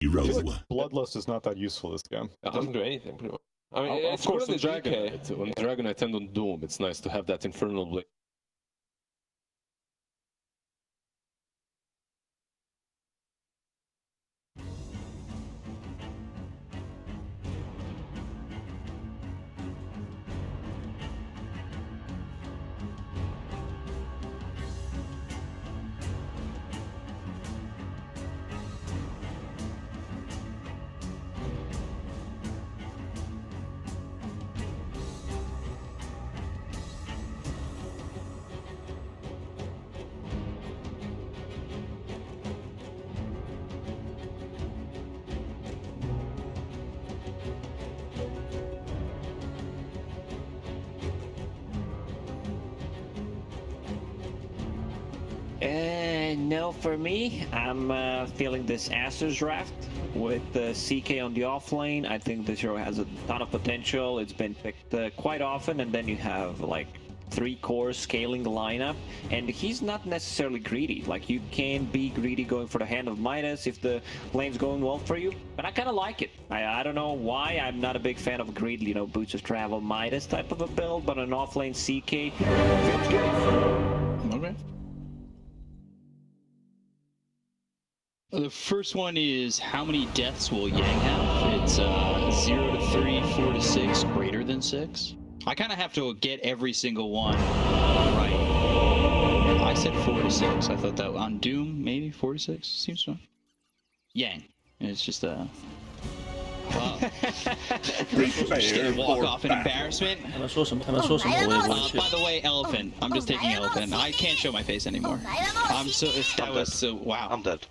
I feel Zero. like Bloodlust is not that useful this game. It doesn't do anything, pretty much. I mean, Of it's course, good on in the GK. Dragonite and on Doom, it's nice to have that Infernal Blade. No, for me, I'm feeling this Aster's draft with CK on the off lane. I think this hero has a ton of potential. It's been picked quite often, and then you have like 3 core scaling lineup, and he's not necessarily greedy. Like, you can be greedy going for the Hand of Midas if the lane's going well for you, but I kind of like it. I don't know why. I'm not a big fan of greed, you know, Boots of Travel Midas type of a build, but an off lane CK feels good. Okay. The first one is how many deaths will Yang have? It's 0 to 3, 4 to 6, greater than 6. I kind of have to get every single one right. I said 4 to 6. I thought that on Doom, maybe 4 to 6 seems fine. Yang. It's just a. Wow. Just gonna walk off in embarrassment. By the way, elephant. I'm just taking elephant. I can't show my face anymore. I'm so. That was so. Wow. I'm dead.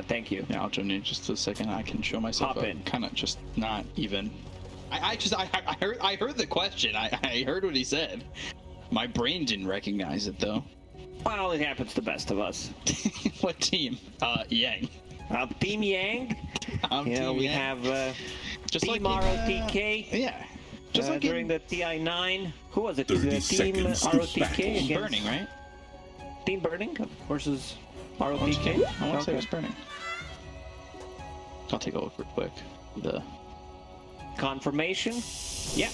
Thank you. Yeah, I'll join in just a second. I can show myself. Hop in. Kind of just not even. I heard the question. I heard what he said. My brain didn't recognize it though. Well, it happens to the best of us. What team? Yang. Team Yang. We Yang. have Just Team like ROTK. Yeah. Just like during the TI9. Who was it? 30 Team seconds to ROTK battle. against Burning, right? Team Burning versus ROTK. I want to say it was burning. I'll take a look real quick. The Confirmation. Yeah.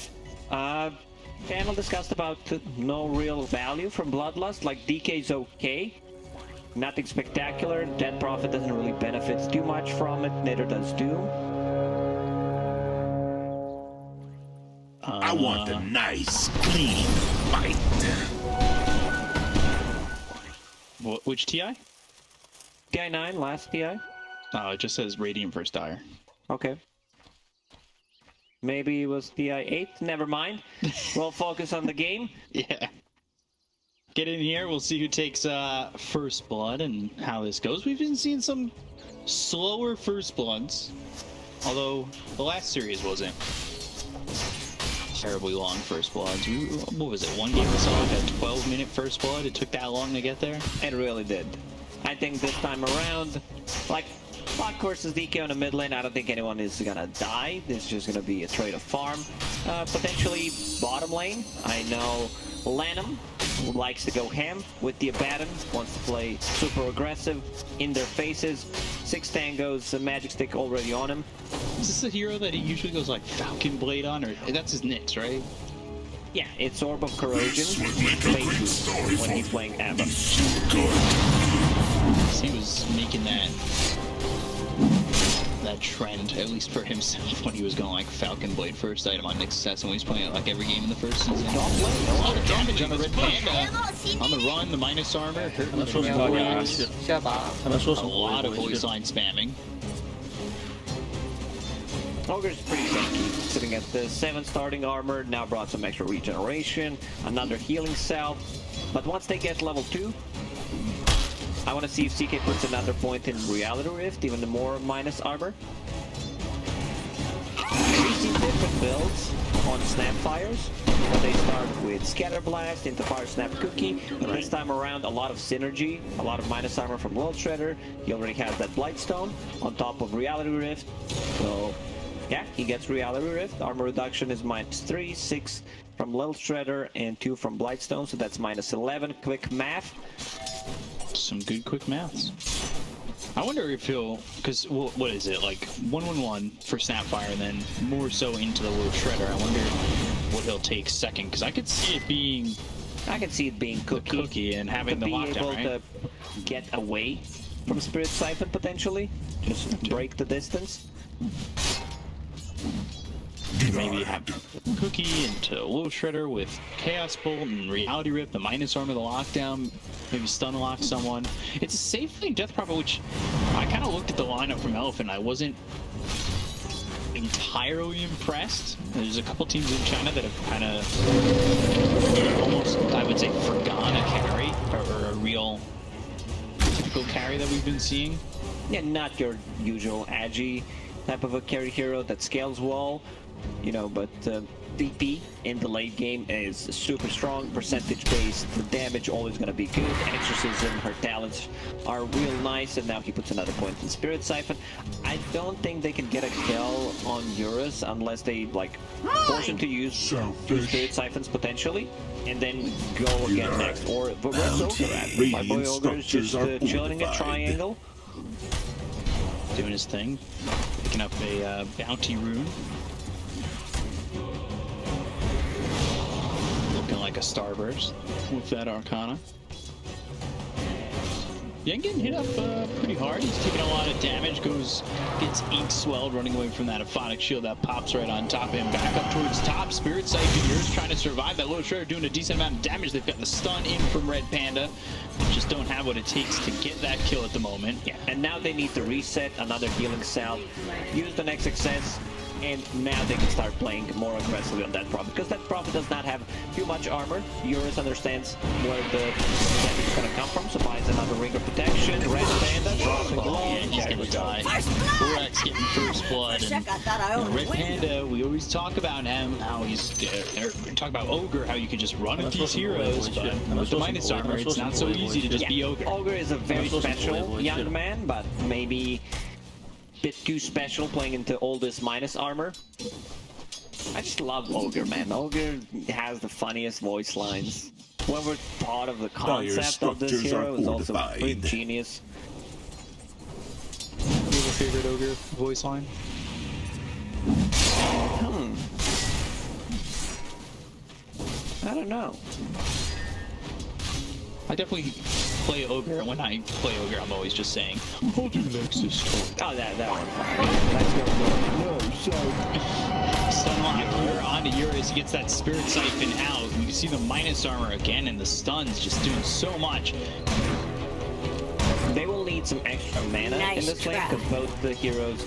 Panel discussed about no real value from Bloodlust. Like, DK's okay. Nothing spectacular. Dead Prophet doesn't really benefit too much from it. Neither does Doom. I want a nice, clean fight. which TI? TI9, last TI. Oh, it just says Radiant versus Dire. Okay. Maybe it was TI8. Never mind. We'll focus on the game. Yeah. Get in here. We'll see who takes first blood and how this goes. We've been seeing some slower first bloods, although the last series wasn't terribly long first bloods. What was it? One game we saw like a 12-minute first blood. It took that long to get there. It really did. I think this time around, like, Black versus DK on the mid lane, I don't think anyone is gonna die. This is just gonna be a trade of farm. Potentially bottom lane. I know Lanham likes to go ham with the Abaddon, wants to play super aggressive in their faces. 6 tangos, a magic stick already on him. Is this a hero that he usually goes like Falcon Blade on, or that's his Nyx, right? Yeah, it's Orb of Corrosion when he's playing Abba. He was making that trend, at least for himself, when he was going like Falcon Blade first item on Nyx Assassin when he's playing it like every game in the first season. A lot of damage on the Red Panda. On the run, the minus armor, hurting the a lot of voice line spamming. Ogre's pretty tanky, sitting at the 7 starting armor, now brought some extra regeneration, another healing cell. But once they get level 2, I want to see if CK puts another point in Reality Rift, even more minus armor. seen different builds on Snapfires. Where they start with Scatter Blast into Fire Snap Cookie. But this time around, a lot of synergy, a lot of minus armor from Lil Shredder. He already has that Blightstone on top of Reality Rift. So yeah, he gets Reality Rift. Armor reduction is -3, 6 from Lil Shredder, and 2 from Blightstone. So that's -11. Quick math. Some good quick maths. I wonder if he'll, because what is it, like 1-1-1 for Snapfire and then more so into the Lil Shredder. I wonder what he'll take second, because I could see it being... I can see it being Cookie and having the lockdown, be able right? to get away from Spirit Siphon potentially. Just break the distance. Maybe have Cookie into Lil Shredder with Chaos Bolt and Reality Rip, the minus armor, the lockdown, maybe stun lock someone. It's a safe lane Death Prophet, which I kind of looked at the lineup from Elephant. I wasn't entirely impressed. There's a couple teams in China that have kind of almost, I would say, forgone a carry or a real typical carry that we've been seeing. Yeah, not your usual Agi type of a carry hero that scales well, you know, but DP in the late game is super strong, percentage based, the damage always gonna be good, exorcism, her talents are real nice, and now he puts another point in Spirit Siphon. I don't think they can get a kill on Eurus unless they like force him to use 2 Spirit Siphons potentially, and then go again next. Or but where's Ogre at? My boy Ogre is just chilling in a triangle. Doing his thing, picking up a bounty rune. Looking like a Starburst with that Arcana. Yang getting hit up pretty hard. He's taking a lot of damage. Gets ink swelled, running away from that Aphonic Shield that pops right on top of him. Back up towards top. Spirit Siphon yours trying to survive. That Lil Shredder doing a decent amount of damage. They've got the stun in from Red Panda. They just don't have what it takes to get that kill at the moment. Yeah, and now they need to reset another healing cell, use the next success, and now they can start playing more aggressively on that Prophet, because that Prophet does not have too much armor. Eurus understands where the damage is going to come from, so buys another Ring of Protection. Red Panda dropping below. Yeah, he's gonna die. Borax getting first blood. And Red Panda, we always talk about him, how he's talk about Ogre, how you can just run at these heroes, but with the minus armor, it's not so easy to just be Ogre. Ogre is a very special young man, but maybe bit too special playing into all this minus armor. I just love Ogre, man. Ogre has the funniest voice lines. Whoever thought of the concept of this hero is also pretty genius. Do you have a favorite Ogre voice line? I don't know. I definitely play Ogre, and when I play Ogre, I'm always just saying, hold your Nexus toy. Oh, that one. That's good. No, so... Stunlock here onto Eurus, he gets that Spirit Siphon out. You can see the minus armor again, and the stuns just doing so much. They will need some extra mana in this lane, because both the heroes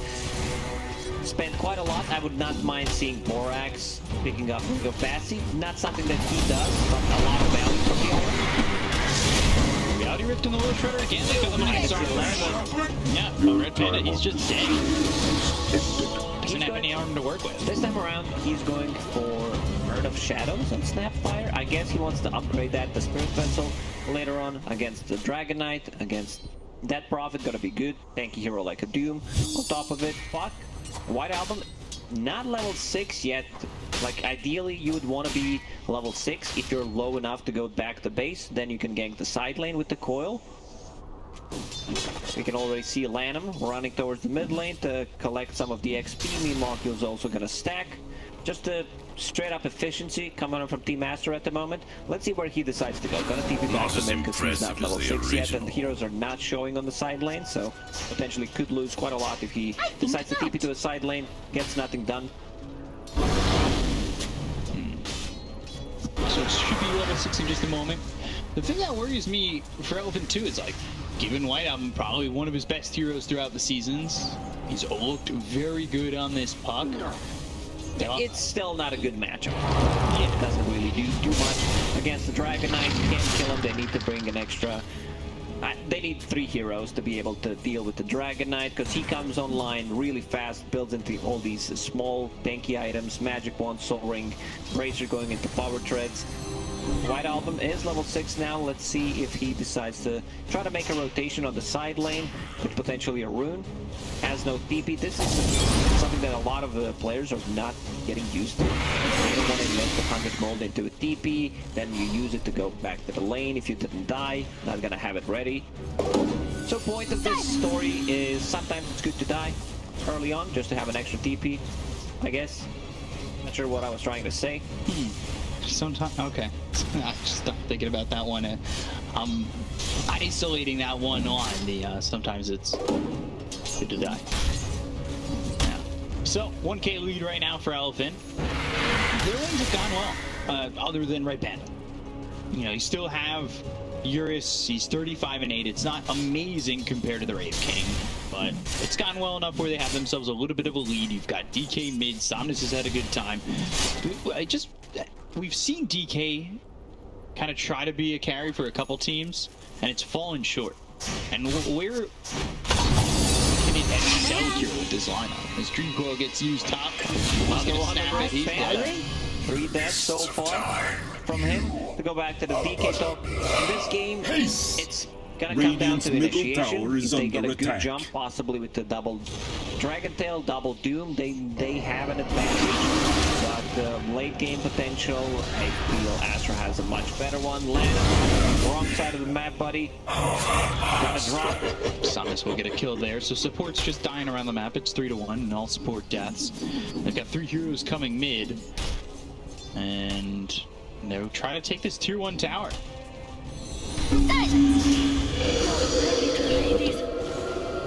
spend quite a lot. I would not mind seeing Borax picking up Ring of Fassy. Not something that he does, but a lot of value from the other. Reality Rift in the Lil Shredder again, because the minus armor. Yeah, but Red Panda, he's just dead. Doesn't have any armor to work with. This time around, he's going for Bird of Shadows on Snapfire. I guess he wants to upgrade that to Spirit Vessel later on against the Dragon Knight, against that Prophet, gonna be good. Tanky hero like a Doom. On top of it, fuck. White Album, not level 6 yet. Like, ideally, you would want to be level 6 if you're low enough to go back to base. Then you can gank the side lane with the coil. We can already see Lanham running towards the mid lane to collect some of the XP. Meanwhile, he's also going to stack. Just a straight up efficiency coming on from Team Aster at the moment. Let's see where he decides to go. Gonna TP back to mid because he's not level 6 yet, and the heroes are not showing on the side lane, so potentially could lose quite a lot if he decides to TP to a side lane, gets nothing done. So it should be level 6 in just a moment. The thing that worries me for Elephant 2 is, like, given White Album probably one of his best heroes throughout the seasons, he's looked very good on this puck. It's still not a good matchup. It doesn't really do too much against the Dragon Knight. You can't kill him. They need to bring an extra They need 3 heroes to be able to deal with the Dragon Knight, because he comes online really fast, builds into all these small tanky items, Magic Wand, Soul Ring, Bracer going into Power Treads. White Album is level 6 now. Let's see if he decides to try to make a rotation on the side lane with potentially a rune. Has no TP. This is something that a lot of players are not getting used to. They don't want to invest 100 gold into a TP, then you use it to go back to the lane. If you didn't die, not gonna have it ready. So point of this story is sometimes it's good to die early on just to have an extra TP, I guess. Not sure what I was trying to say. Sometimes, okay. I just stopped thinking about that one. Isolating that one on the. Sometimes it's good to die. Yeah. So 1K lead right now for Elephant. Their lanes have gone well, other than Red Panda. You know, you still have Eurus. He's 35 and 8. It's not amazing compared to the Rave King, but it's gone well enough where they have themselves a little bit of a lead. You've got DK mid. Somnus has had a good time. We've seen DK kind of try to be a carry for a couple teams, and it's fallen short. And where can it excel here with this lineup? As Dream Coil gets used top, he's gonna snap it. He's dead. 3 deaths so far from him to go back to the DK top. In this game, it's gonna come down to initiation. If they get a good jump, possibly with the double Dragon Tail, double Doom, they have an advantage. But late game potential, I feel Aster has a much better one. Land wrong side of the map, buddy. Gonna drop. Samus will get a kill there, so support's just dying around the map. It's 3-1, and all support deaths. They've got 3 heroes coming mid, and they'll try to take this tier 1 tower.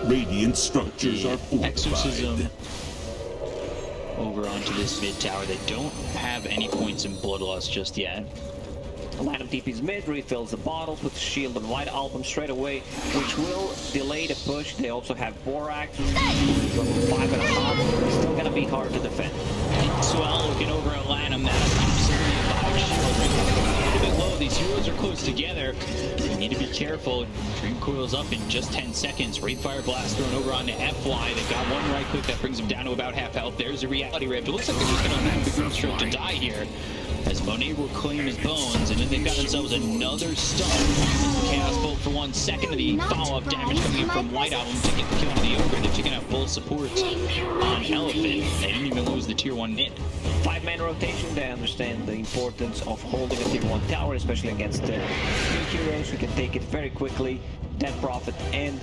Radiant structures are fortified. Exorcism over onto this mid tower. They don't have any points in Bloodlust just yet. Line of TP's mid, refills the bottle, puts a shield on White Album straight away, which will delay the push. They also have Borax, 5.5. Still gonna be hard to defend. Swell looking over at Lanham. That is absolutely a shield. A bit low. These heroes are close together. You need to be careful. Dream Coil's up in just 10 seconds. Fire Blast thrown over onto FY. They've got one right click that brings them down to about half health. There's a Reality Rift. It looks like they're just going to have the Group Stroke to die here, as Monet will claim his bones, and then they've got themselves another stun. Chaos Bolt for 1 second of the follow-up damage coming in from White Album to get the kill on the Ogre. They're taking out full support on Elephant. They didn't even lose the tier 1 mid. 5-man rotation. They understand the importance of holding a tier 1 tower, especially against the new heroes who can take it very quickly. Dead Prophet and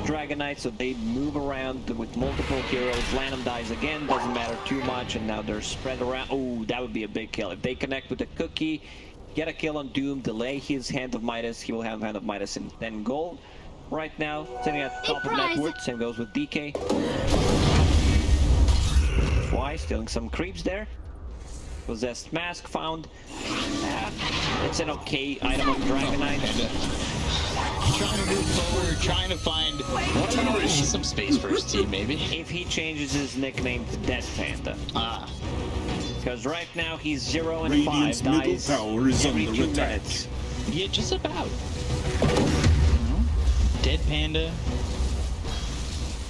Dragon Knight, so they move around with multiple heroes. Lanham dies again, doesn't matter too much, and now they're spread around. Oh, that would be a big kill. If they connect with the Cookie, get a kill on Doom, delay his Hand of Midas, he will have Hand of Midas in 10 gold. Right now, sitting at the top of network, same goes with DK. Why? Stealing some creeps there. Possessed Mask found. It's an okay item on Dragon Knight. Trying to move forward, trying to find some space for his team, maybe. If he changes his nickname to Dead Panda. Because right now he's 0 and 5, dies tower is every under 2 attack. minutes. Yeah, just about. Dead Panda.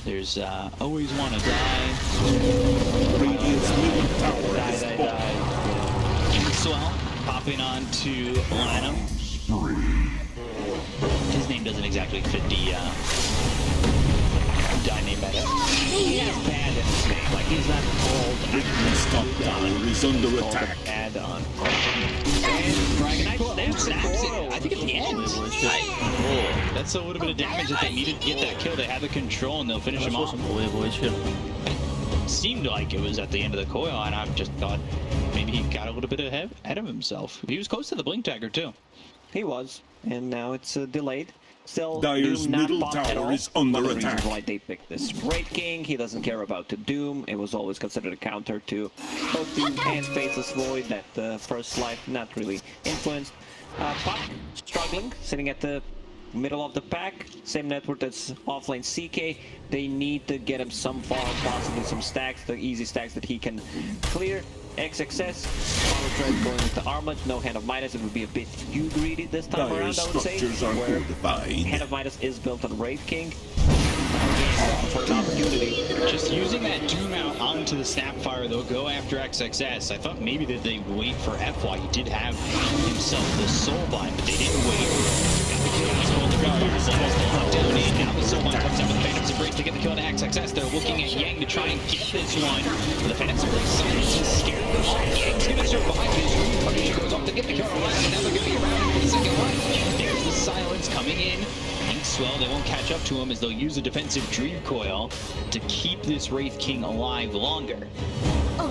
There's always want to die. Radiant's middle tower is Die. Swell popping on to Lanham. His name doesn't exactly fit the die name better. He has bad in his name, like he's not called Radiant's top tower is under attack. add-on. And Dragon Knight snaps it. I think at the end. That's a little bit of damage that they needed to get that kill. They have the control and they'll finish him off. It seemed like it was at the end of the coil, and I just thought maybe he got a little bit ahead of himself. He was close to the Blink Dagger too. He was, and now it's delayed. Still, Dyer's Doom not middle popped at tower all. is under One of the reasons attack. why they picked this Great King. He doesn't care about the Doom. It was always considered a counter to both Doom and Faceless Void. That first life not really influenced. Puck struggling, sitting at the middle of the pack. Same network as offlane CK. They need to get him some farm, possibly some stacks, the easy stacks that he can clear. XXS, Power Thread going into Armlet, no Hand of Midas. It would be a bit too greedy this time Dire around, I would say. structures are Where fortified. Hand of Midas is built on Wraith King. Again, for an opportunity. Just using that Doom out onto the Snapfire, they'll go after XXS. I thought maybe that they'd wait for FY. He did have himself the Soulbind, but they didn't wait. Got the kill on his gold, the Reapers, almost locked down in. Now the Soulbind comes out with the Phantom's Embrace to get the kill on XXS. They're looking at Yang to try and get this one. But the Phantom's Embrace, Silence is scared them off. Yang's gonna survive his Rune Punch. Goes off to get the kill on last, and now they're gonna be around for the second run. There's the Silence coming in. Swell, they won't catch up to him as they'll use a defensive Dream Coil to keep this Wraith King alive longer.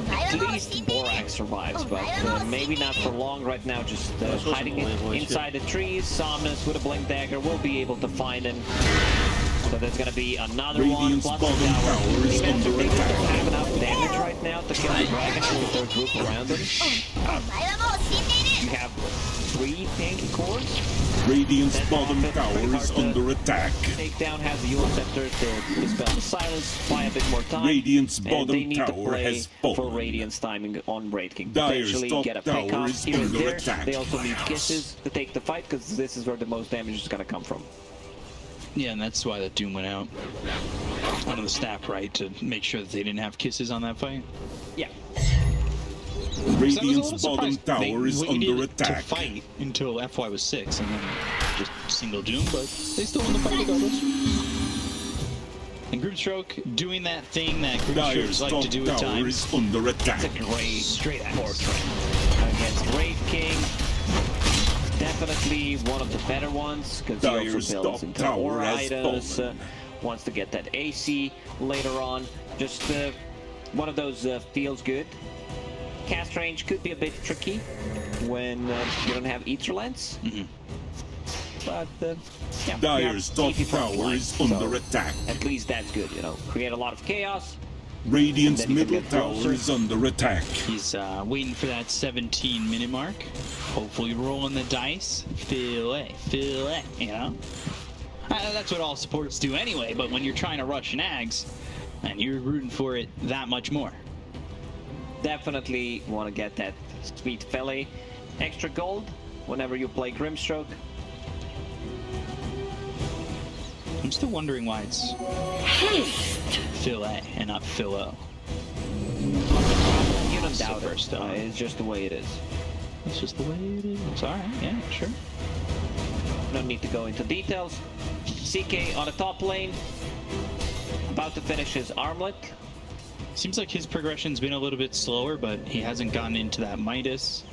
At least Borak survives, but maybe not for long right now, just hiding inside the trees. Somnus with a Blink Dagger will be able to find him. So there's going to be another one, plus the tower. They don't have enough damage right now to kill the dragon with their group around them. You have 3 tanky cores. Radiant's bottom tower is under attack. Takedown has the Yule Scepter to dispel the silence, buy a bit more time. Radiant's and bottom they need to tower play has fallen. for Radiant's timing on Wraith King. Dire's Potentially top get a tower pick off is here and under there. attack. They also need kisses to take the fight because this is where the most damage is going to come from. Yeah, and that's why the Doom went out onto the Snap, right, to make sure that they didn't have kisses on that fight. Yeah. Radiant's bottom tower is under attack. To fight until FY was 6 and then just single Doom, but they still won the fight regardless. And Grimstroke doing that thing that Dire's Grimstrokes like top to do at tower times. is under attack. It's a great Straight axe. portrait against Wraith King. Definitely one of the better ones because he Dire's also builds top into tower aura has items. fallen. Wants to get that AC later on. Just one of those feels good. Cast range could be a bit tricky when you don't have Ether Lens. But yeah, Dire's top tower is under attack. At least that's good, you know. Create a lot of chaos. Radiant's And then you can middle get tower closer. is under attack. He's waiting for that 17-minute mark. Hopefully rolling the dice. Feel it, you know? That's what all supports do anyway, but when you're trying to rush nags, and you're rooting for it that much more. Definitely want to get that sweet fillet. Extra gold whenever you play Grimstroke. I'm still wondering why it's fillet and not philo. You don't doubt it. First, It's just the way it is. It's just the way it is. It's alright, yeah, sure. No need to go into details. CK on the top lane. About to finish his armlet. Seems like his progression's been a little bit slower, but he hasn't gotten into that Midas,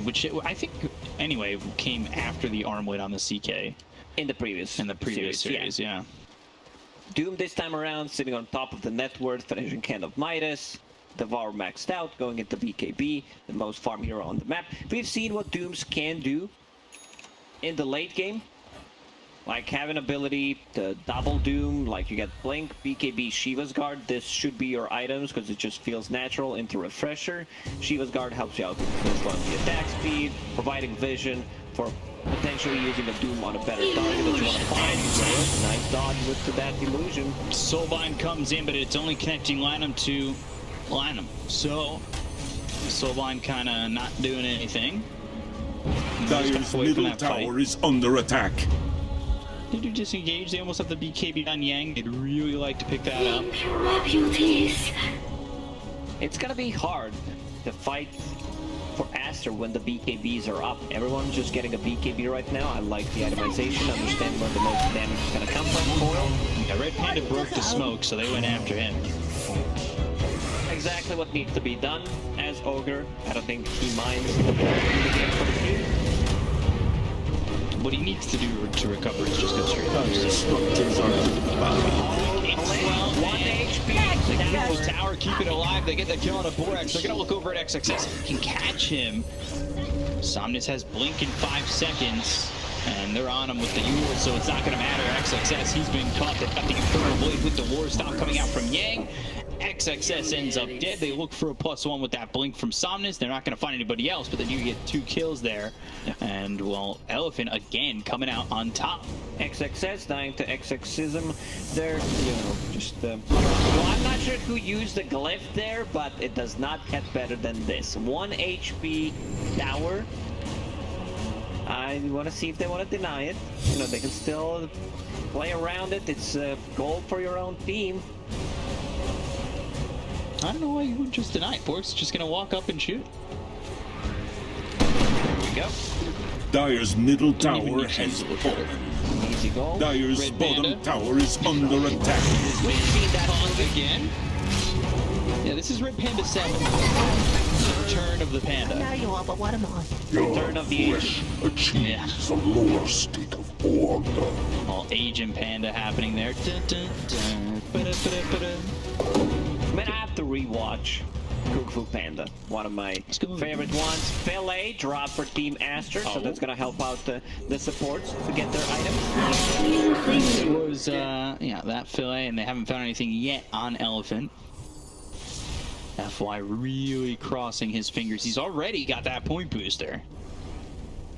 which I think, anyway, came after the armlet on the CK. In the previous series, yeah. Doom this time around, sitting on top of the net worth, finishing Hand of Midas. Devour maxed out, going into BKB, the most farm hero on the map. We've seen what Dooms can do in the late game. Like having ability to double Doom, like you get Blink, BKB, Shiva's Guard. This should be your items because it just feels natural into Refresher. Shiva's Guard helps you out with the attack speed, providing vision for potentially using a Doom on a better target that you want to find. So, nice dodge with that illusion. Soulbind comes in, but it's only connecting Lanham to Lanham. So, Soulbind kind of not doing anything. Dire's middle tower is under attack. Did you disengage? They almost have the BKB on Yang. They'd really like to pick that up. It's gonna be hard to fight for Aster when the BKBs are up. Everyone's just getting a BKB right now. I like the itemization, understand where the most damage is gonna come from. Coil. Yeah, Red Panda broke the smoke, so they went after him. Exactly what needs to be done as Ogre. I don't think he minds the game for the team. What he needs to do to recover is just go straight up. Dire's structures are fortified. One HP. The tower, keep it alive. They get the kill on a Borax. They're gonna look over at XXS. Can catch him. Somnus has blink in 5 seconds, and they're on him with the Yule, so it's not gonna matter. XXS, he's been caught. They've got the Infernal Blade with the War Stop coming out from Yang. XXS ends up dead. They look for a +1 with that blink from Somnus. They're not going to find anybody else, but then you get 2 kills there. And, well, Elephant again coming out on top. XXS dying to XXism. They're, you know, just... well, I'm not sure who used the glyph there, but it does not get better than this. 1 HP tower. I want to see if they want to deny it. You know, they can still play around it. It's a goal for your own team. I don't know why you wouldn't just deny it. Bork's just gonna walk up and shoot. There we go. Dire's middle tower has fallen. Easy goal. Dire's Red bottom Panda. tower is under attack. We've seen that movie. Again? Yeah, this is Red Panda 7. The return of the panda. Now you are, but what am I? Return of the age. Achieves a lower state of order. All Asian panda happening there. Dun, dun, dun. Ba-da-ba-da-ba-da. I mean, I have to rewatch Kung Fu Panda, one of my go. favorite ones. Fillet drop for Team Aster, so that's gonna help out the supports to get their items. It was, yeah, that fillet, and they haven't found anything yet on Elephant. FY really crossing his fingers. He's already got that point booster.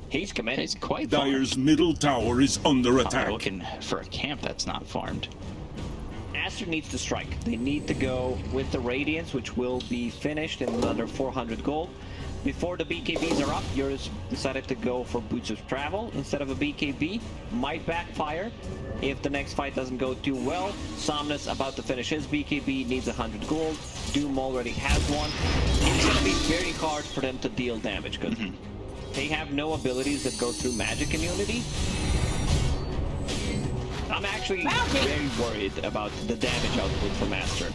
He's committed. He's quite farmed. Dire's middle tower is under Oh, attack. they're looking for a camp that's not farmed. Aster needs to strike. They need to go with the Radiance, which will be finished in under 400 gold. Before the BKBs are up, Eurus decided to go for Boots of Travel instead of a BKB. Might backfire if the next fight doesn't go too well. Somnus about to finish his BKB, needs 100 gold. Doom already has one. It's going to be very hard for them to deal damage because they have no abilities that go through magic immunity. I'm actually very worried about the damage output from Aster.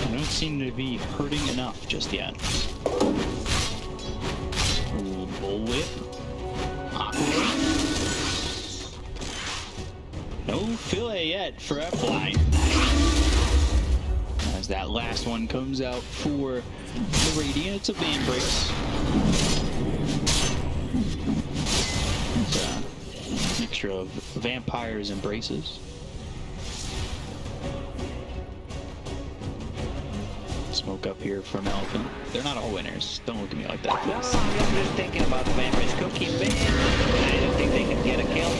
They don't seem to be hurting enough just yet. Ooh, bullwhip. Aqua. No fillet yet for FY. As that last one comes out for the Radiant, it's a van brace. It's a mixture of vampires and braces. Smoke up here from Elephant. They're not all winners. Don't look at me like that, No, please. I'm just thinking about the Vampires cookie man. I don't think they can get a kill.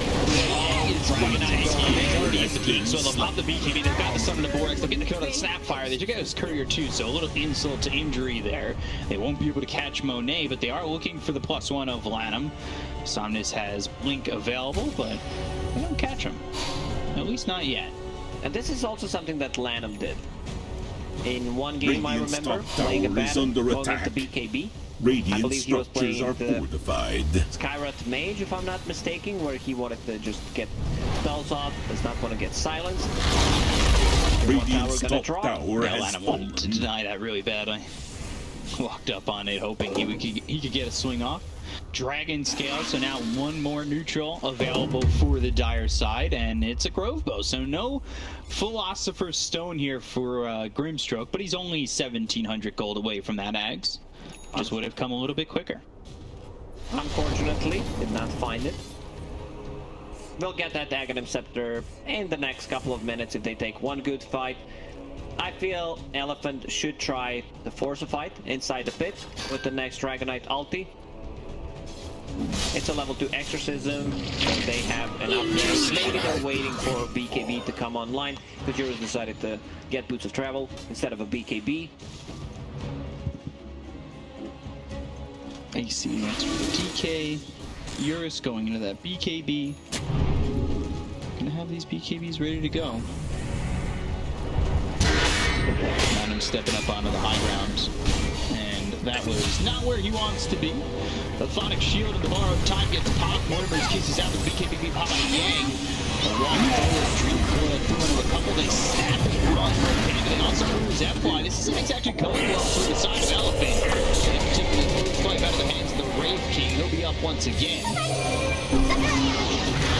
It's really nice. He's already at the peak, so they'll pop the BKB. They've got the summon of Borax. They'll get the kill to the Snapfire. They took out his Courier too, so a little insult to injury there. They won't be able to catch Monet, but they are looking for the +1 of Lanham. Somnus has Blink available, but they don't catch him. At least not yet. And this is also something that Lanham did. In one game, I Radiant's remember top playing a tower is battle under going attack. into BKB. I Radiant believe he was structures playing are the fortified. Skyrat Mage, if I'm not mistaken, where he wanted to just get spells off, does not want to get silenced. Radiant's gonna top drop. tower Yeah, has Lanham fallen. wanted to deny that really badly. Walked up on it, hoping he could get a swing off. Dragon Scale, so now one more neutral available for the Dire side, and it's a Grove Bow, so no Philosopher's Stone here for Grimstroke, but he's only 1,700 gold away from that Axe. Just would have come a little bit quicker. Unfortunately, did not find it. They'll get that Aghanim Scepter in the next couple of minutes if they take one good fight. I feel Elephant should try to force a fight inside the pit with the next Dragonite ulti. It's a level 2 exorcism, so they have an upgrade. Maybe they're waiting for BKB to come online, because Eurus decided to get Boots of Travel instead of a BKB. AC next for the DK. Eurus going into that BKB. Gonna have these BKBs ready to go. Lanham stepping up onto the high ground. And that was not where he wants to be. The Phonic Shield and the Borrowed Time gets popped. Mortimer's kisses out with BKB pop on Yang. Walking forward, Dream Coil through into a couple. They snap and run for a pin. They also lose F-Line. This isn't exactly going well through the side of Elephant. They took the move fight out of the hands of the Rave King. He'll be up once again.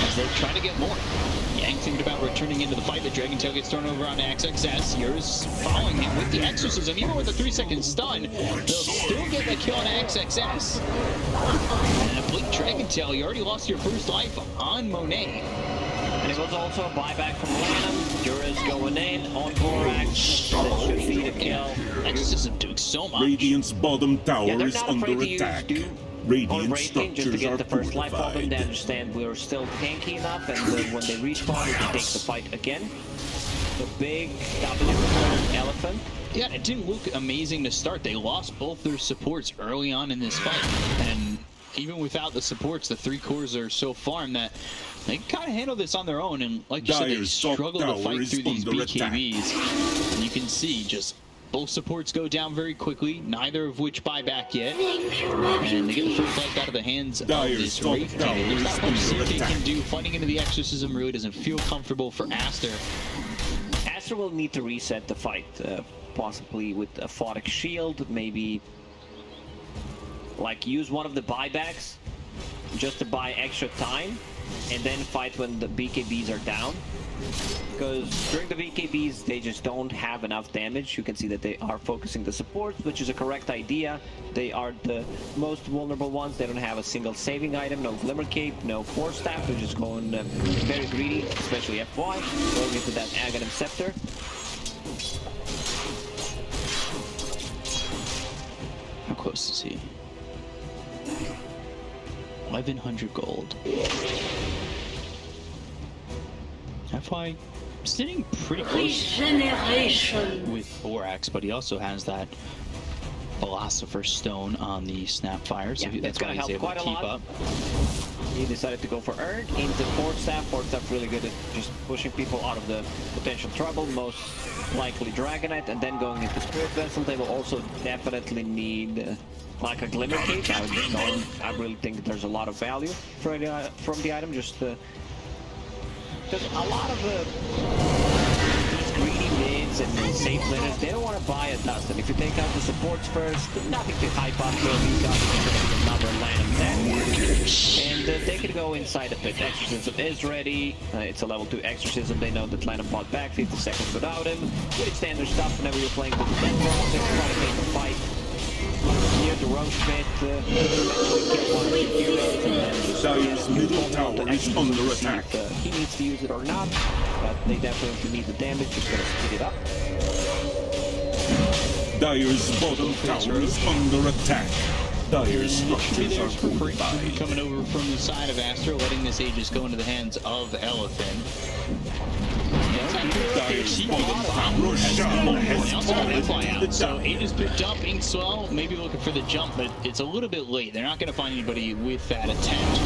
As they try to get more. Yang thinking about returning into the fight. The Dragon Tail gets thrown over on XXS. Yours following him with the Exorcism. Even with a 3-second stun, they'll still get the kill on XXS. And a Blink Dragon Tail, you already lost your first life on Monet. And it was also a buyback from Lanham. Eurus going in on Borax. That should be the kill. Exorcism doing so much. Radiant's bottom tower Yeah, they're is not under afraid to use attack. Doom or Radiant Breaking just to structures get are the first life off them. They fortified. understand we're still tanky enough, and when they respawn, we can take the fight again. The big W from Elephant. Yeah, it didn't look amazing to start. They lost both their supports early on in this fight. And even without the supports, the 3 cores are so farmed that they can kind of handle this on their own. And like you said, they struggle to fight through these BKBs. And you can see just both supports go down very quickly, neither of which buy back yet. And they get the first life out of the hands of this Wraith King. There's not much CK can do. Fighting into the Exorcism really doesn't feel comfortable for Aster. Aster will need to reset the fight, possibly with a Photic Shield, maybe like use one of the buybacks just to buy extra time, and then fight when the BKBs are down. Because during the BKBs, they just don't have enough damage. You can see that they are focusing the supports, which is a correct idea. They are the most vulnerable ones. They don't have a single saving item, no Glimmer Cape, no Force Staff. They're just going very greedy, especially FY, going into that Aghanim Scepter. How close is he? 1100 gold. FY sitting pretty close with Borax, but he also has that Philosopher's Stone on the Snapfire, so that's why he's able to keep up. He decided to go for Earn into Force Staff. Force Staff really good at just pushing people out of the potential trouble, most likely Dragonite, and then going into Spirit Vessel. They will also definitely need like a Glimmer Cape. I really think there's a lot of value from the item, just because a lot of these greedy mids and safe laners, they don't want to buy a dust. And if you take out the supports first, nothing to hype up. So these guys are going to be another Lanham 10. And they can go inside a pit. Exorcism is ready. It's a level 2 Exorcism. They know that Lanham bought back 50 seconds without him. Pretty standard stuff whenever you're playing with the dead rock. They try to make a fight. Here the Roche Pit eventually get one of the heroes, and then Dire's middle tower is under attack. He needs to use it or not, but they definitely need the damage. Just gonna speed it up. Dire's bottom tower is under attack. Dire's structures are fortified. Coming over from the side of Aster, letting this Aegis go into the hands of Elephant. Dire's bottom tower has fallen. So Aegis picked up Inkswell, maybe looking for the jump, but it's a little bit late. They're not going to find anybody with that attempt.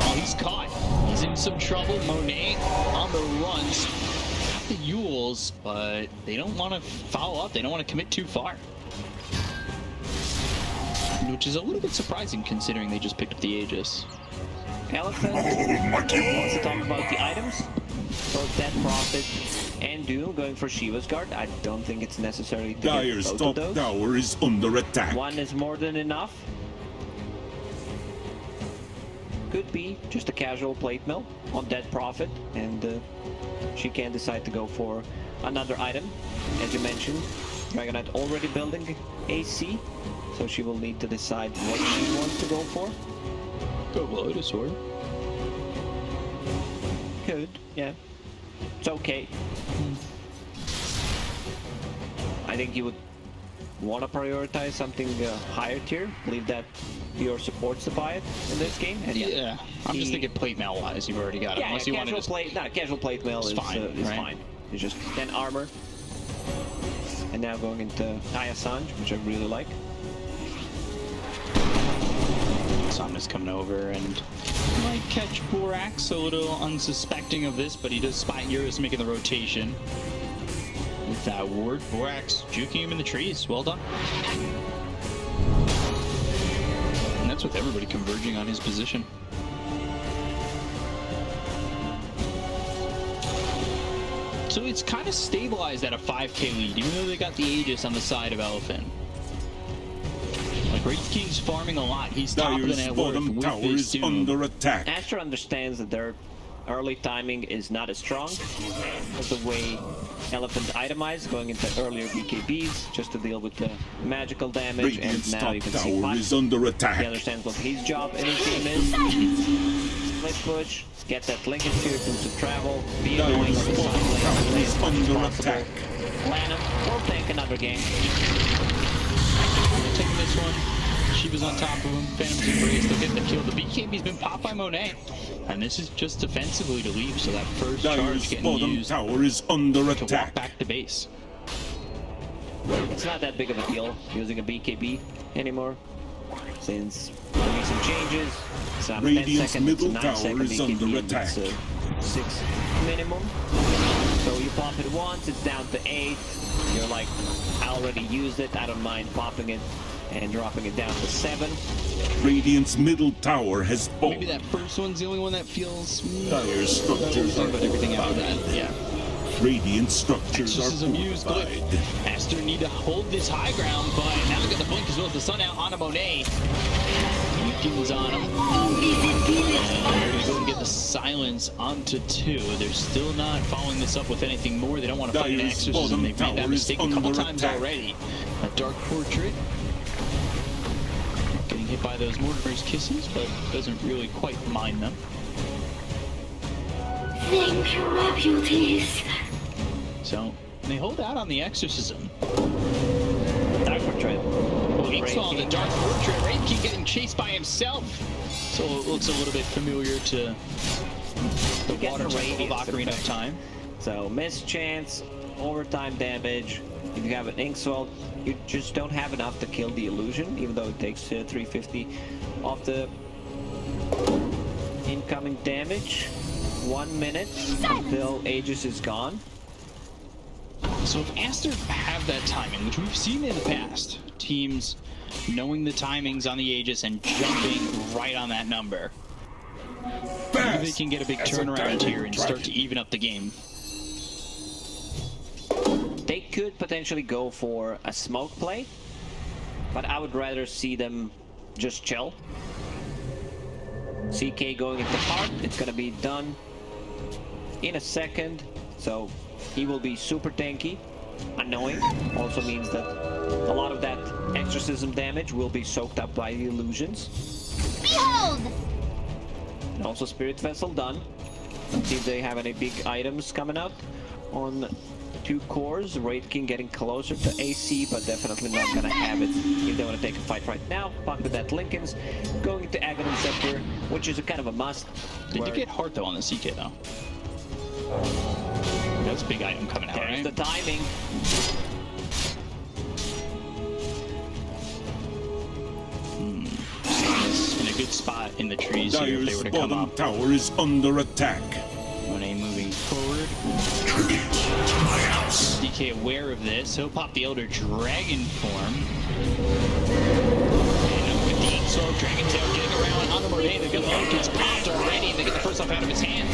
Oh, he's caught. He's in some trouble. Monet on the runs. The Yules, but they don't want to foul up. They don't want to commit too far. Which is a little bit surprising considering they just picked up the Aegis. Elephant wants to talk about the items. Both Dead Prophet and Doom going for Shiva's Guard. I don't think it's necessary to Dire's get top both of those. tower is under attack. One is more than enough. Could be just a casual plate mill on Dead Prophet, and she can decide to go for another item. As you mentioned, Dragonite already building AC, so she will need to decide what she wants to go for. Go Velosaur. Could, yeah. It's okay. I think you would want to prioritize something higher tier. Leave that to your supports to buy it in this game. And Yeah, I'm just thinking plate mail wise. You've already got it. Yeah, Unless you want to casual plate mail is fine. Fine. It's just 10 armor. And now going into Ayasanj, which I really like. Somna's coming over and might catch Borax, a little unsuspecting of this, but he does spot Eurus making the rotation. With that ward, Borax juking him in the trees. Well done. And that's with everybody converging on his position. So it's kind of stabilized at a 5k lead, even though they got the Aegis on the side of Elephant. Like, Wraith King's farming a lot. He's top of the net worth with this Doom. Under attack. Aster understands that their early timing is not as strong as the way Elephant itemized, going into earlier BKBs just to deal with the magical damage. Radiant's and now you can see tower is under attack. he understands what his job in his game is. Split push, get that linkage here to travel, be annoying on the side lane, as much as possible. Lanham will take another game. Taking this one. She was on top of him. Phantom's Embrace, they'll get the kill. The BKB's been popped by Monet. And this is just defensively to leave, so that first charge Dire's getting bottom used tower is under to walk attack. back to base. It's not that big of a deal using a BKB anymore, since there be some changes. It's not a 10 Radiant's second, it's a middle 9 second tower is under BKB, and attack. it's a 6 minimum. So you pop it once, it's down to 8. You're like, I already used it, I don't mind popping it and dropping it down to 7. Radiant's middle tower has Maybe fallen. that first one's the only one that feels... Dire's structures are but everything after that, yeah. Radiant structures are Exorcism used, but fortified. Aster need to hold this high ground, but now they got the blink as well as the sun out on a Monet. Beacons on him. And they're gonna go and get the silence onto 2. They're still not following this up with anything more. They don't want to fight an Dire's exorcism. bottom They've made that tower mistake a is couple under times attack. already. A dark portrait. Getting hit by those Mortimer's kisses, but doesn't really quite mind them. Thank you, my beauties. So they hold out on the exorcism. Dark Portrait. Well, he saw the Dark Portrait. Wraithking getting chased by himself. So it looks a little bit familiar to the Get water the type of radiance Ocarina of effect. Time. So miss chance, overtime damage. If you have an Inkswell, you just don't have enough to kill the illusion, even though it takes 350 off the incoming damage. 1 minute until Aegis is gone. So if Aster have that timing, which we've seen in the past, teams knowing the timings on the Aegis and jumping right on that number, maybe they can get a big turnaround here and start to even up the game. They could potentially go for a smoke play, but I would rather see them just chill. CK going into heart, it's gonna be done in a second, so he will be super tanky. Annoying also means that a lot of that exorcism damage will be soaked up by the illusions. Behold! And also Spirit Vessel done. Let's see if they have any big items coming out on 2 cores. Wraith King getting closer to AC, but definitely not gonna have it if they want to take a fight right now. Fuck with that Linken's going into Aghanim Scepter, which is a kind of a must. They where did get heart though on the CK though. That's a big item coming out, there's right? the timing. In a good spot in the trees here if they Dire's were to come bottom up. tower is under attack. Monet moving forward. DK aware of this. He'll pop the Elder Dragon form. And up with the Sword Dragon Tail getting around on the Monet. They've got the Orchids popped already. They get the first off out of his hands.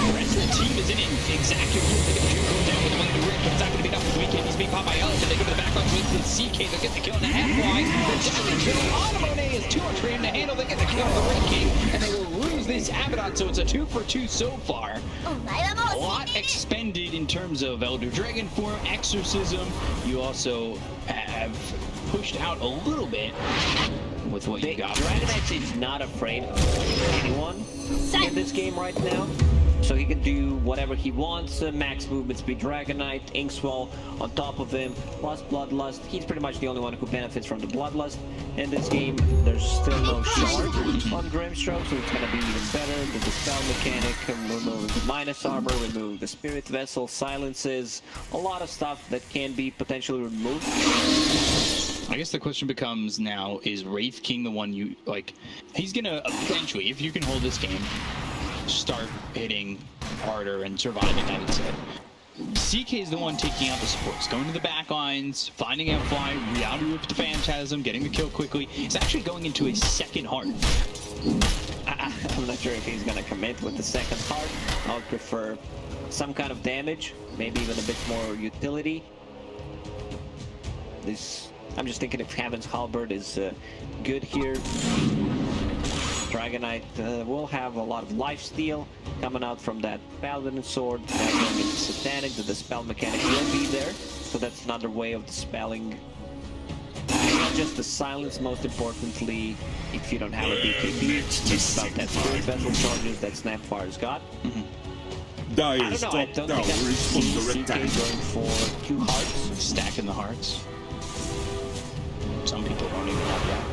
The rest of the team is in exactly here. They get the Juke down with the Blade Rip, but it's not going to be enough for the weekend. He's being popped by Ellis, and they go to the back line with the CK. They'll get the kill on the half-line. The Giant Kill on the Monet is too much for him to handle. They get the kill on the Red King, and they will lose this Abaddon, so it's a 2 for 2 so far. A lot expended in terms of Elder Dragon form, Exorcism. You also have pushed out a little bit with what you got. Dragon Knight is not afraid of anyone in this game right now. So he can do whatever he wants. Max movement speed, Dragon Knight, Inkswell on top of him, plus Bloodlust. He's pretty much the only one who benefits from the Bloodlust in this game. There's still no shard on Grimstroke, so it's gonna be even better. The Dispel mechanic, remove the minus armor, remove the Spirit Vessel, silences, a lot of stuff that can be potentially removed. I guess the question becomes now, is Wraith King the one you, like, he's gonna eventually, if you can hold this game, start hitting harder and surviving, I would say. CK is the one taking out the supports, going to the back lines, finding out fly, reality with the Phantasm, getting the kill quickly. He's actually going into a second heart. I'm not sure if he's gonna commit with the second heart. I would prefer some kind of damage, maybe even a bit more utility. I'm just thinking if Heaven's Halberd is good here. Dragon Knight will have a lot of lifesteal coming out from that Paladin sword. Now going into Satanic, the dispel mechanic will be there, so that's another way of dispelling. Not just the silence, most importantly, if you don't have a BKB, it's about that Spirit Vessel charges that Snapfire's got. Dire's I top don't tower think I've is seen under CK attack. going for 2 hearts. Stacking the hearts. Some people don't even have that.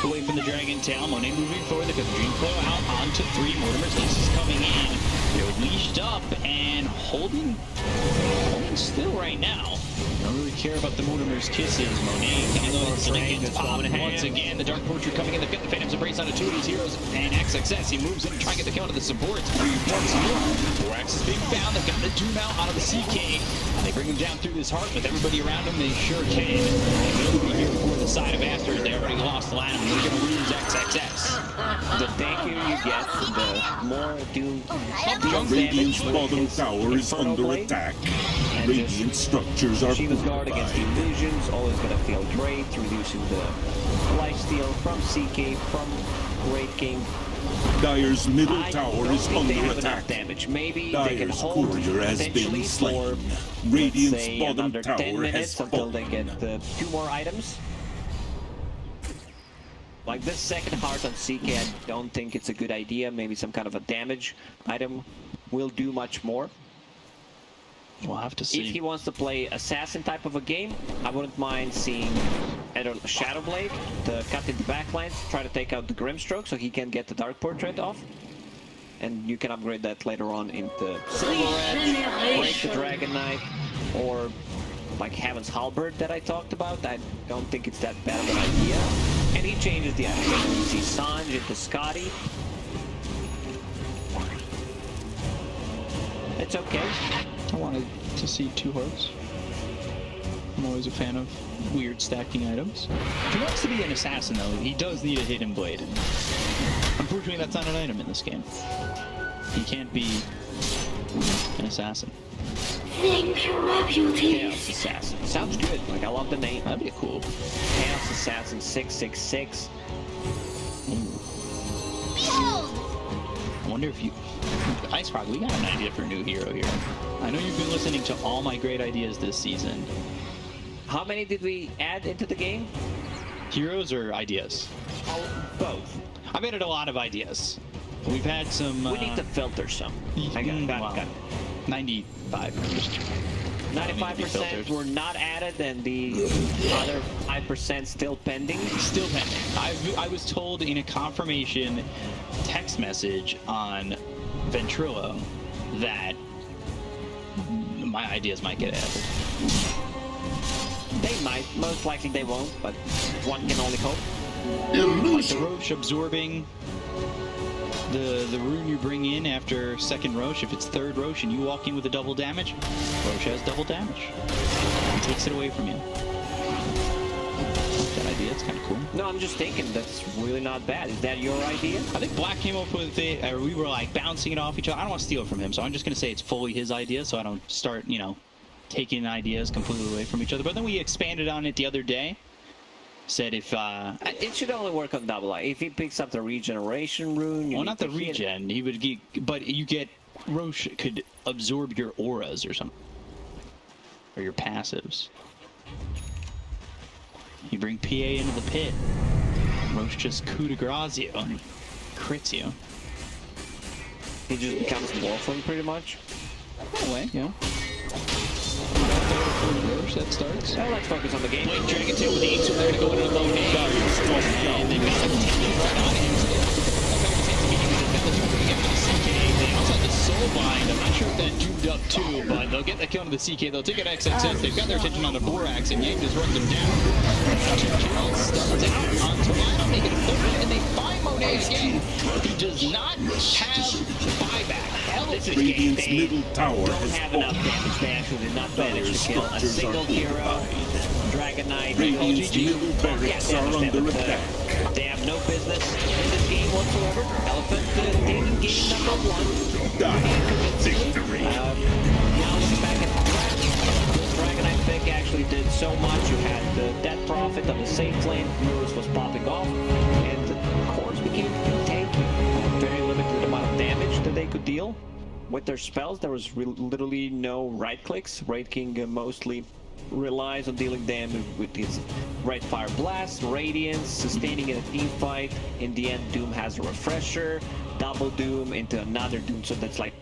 away from the Dragon Tail. Monet moving forward. They've got the Dream Flow out onto 3. Mortimer's Ace is coming in. They're leashed up and holding still right now. Don't really care about the Mortimer's kisses. Monet gets popped once again. The Dark Portrait coming in. They've got the Phantom's Embrace onto 2 of these heroes. And XXS, he moves in to try and get the kill to the support. Once more, Borax is being found. They've got the Doom out onto the CK. And they bring him down through this heart with everybody around him. They sure can. Nobody here for the side of Aster. They already lost Lanham. They're going to lose XXS. The tankier you get, the more Doom Radiant's damage bottom with tower his is Infernal under Blade. attack. And Radiant just structures are Shiva's Guard against the fortified. illusions, always gonna feel great, reducing the lifesteal from CK, from Great King. Dire's middle I tower don't is think they under have attack. enough damage. Maybe they can Dire's hold courier has potentially been slain. for, let's Radiant's say, bottom another 10 tower minutes has until they fallen. get the 2 more items. Like this second heart on CK, I don't think it's a good idea. Maybe some kind of a damage item will do much more. We'll have to see. If he wants to play assassin type of a game, I wouldn't mind seeing Shadow Blade to cut in the backlines, try to take out the Grimstroke so he can get the Dark Portrait off. And you can upgrade that later on into Silver Edge, break the Dragon Knight, or like Heaven's Halberd that I talked about. I don't think it's that bad of an idea. And he changes the action. You see Sanj into Scotty. It's okay. I wanted to see 2 hearts. I'm always a fan of weird stacking items. If he wants to be an assassin, though, he does need a hidden blade. Unfortunately, that's not an item in this game. He can't be an assassin. Thank you, my beauties. Chaos Assassin. Sounds good. Like, I love the name. That'd be cool. Chaos Assassin 666. Behold! I wonder if you... Ice Rock, we got an idea for a new hero here. I know you've been listening to all my great ideas this season. How many did we add into the game? Heroes or ideas? Oh, both. I've added a lot of ideas. We've had some... We need to filter some. I got it. 95. 95% were not added, and the other 5% still pending. Still pending. I was told in a confirmation text message on Ventrilo that my ideas might get added. They might. Most likely they won't, but one can only hope. Like the Roche absorbing the rune you bring in after second Roche. If it's third Roche and you walk in with a double damage, Roche has double damage. He takes it away from you. I like that idea. It's kind of cool. No, I'm just thinking that's really not bad. Is that your idea? I think Black came up with it, or we were like bouncing it off each other. I don't want to steal it from him, so I'm just going to say it's fully his idea so I don't start, you know, taking ideas completely away from each other. But then we expanded on it the other day. Said if it should only work on double eye. If he picks up the regeneration rune, well, not the regen. He would get, but you get Roche could absorb your auras or something, or your passives. You bring PA into the pit. Roche just coup de grace you and crits you. He just becomes Morphling pretty much. In a way, yeah. Roche, that starts. Well, let's focus on the game. Blade Dragon Tail with the 8, so they're going to go into a low name. And they've got the tension right on him. So they also have the Soul Bind. I'm not sure if that doomed up too, but they'll get the kill on the CK. They'll take an XXS. They've got their attention on the Borax, and Yang just runs them down. Two kills starts out onto Lana, make it a third, and they find Monet again. He does not have buyback. This is Radiant's game. middle tower Don't has have enough fallen. damage. They actually did not manage to kill a Structures single are hero. Dragon Knight. Radiant's GG. middle barracks Yeah, are they under understand, attack. they have no business in this game whatsoever. Elephant taking game number 1. Victory. Now looking back at the draft, this Dragon Knight pick actually did so much. You had the Death Prophet of the Safe Lane. Lewis was popping off, and the cores became tanky. Very limited amount of damage that they could deal with their spells. There was literally no right clicks. Raid King mostly relies on dealing damage with his Right Fire Blast, Radiance, sustaining in a team fight. In the end, Doom has a refresher, double Doom into another Doom, so that's like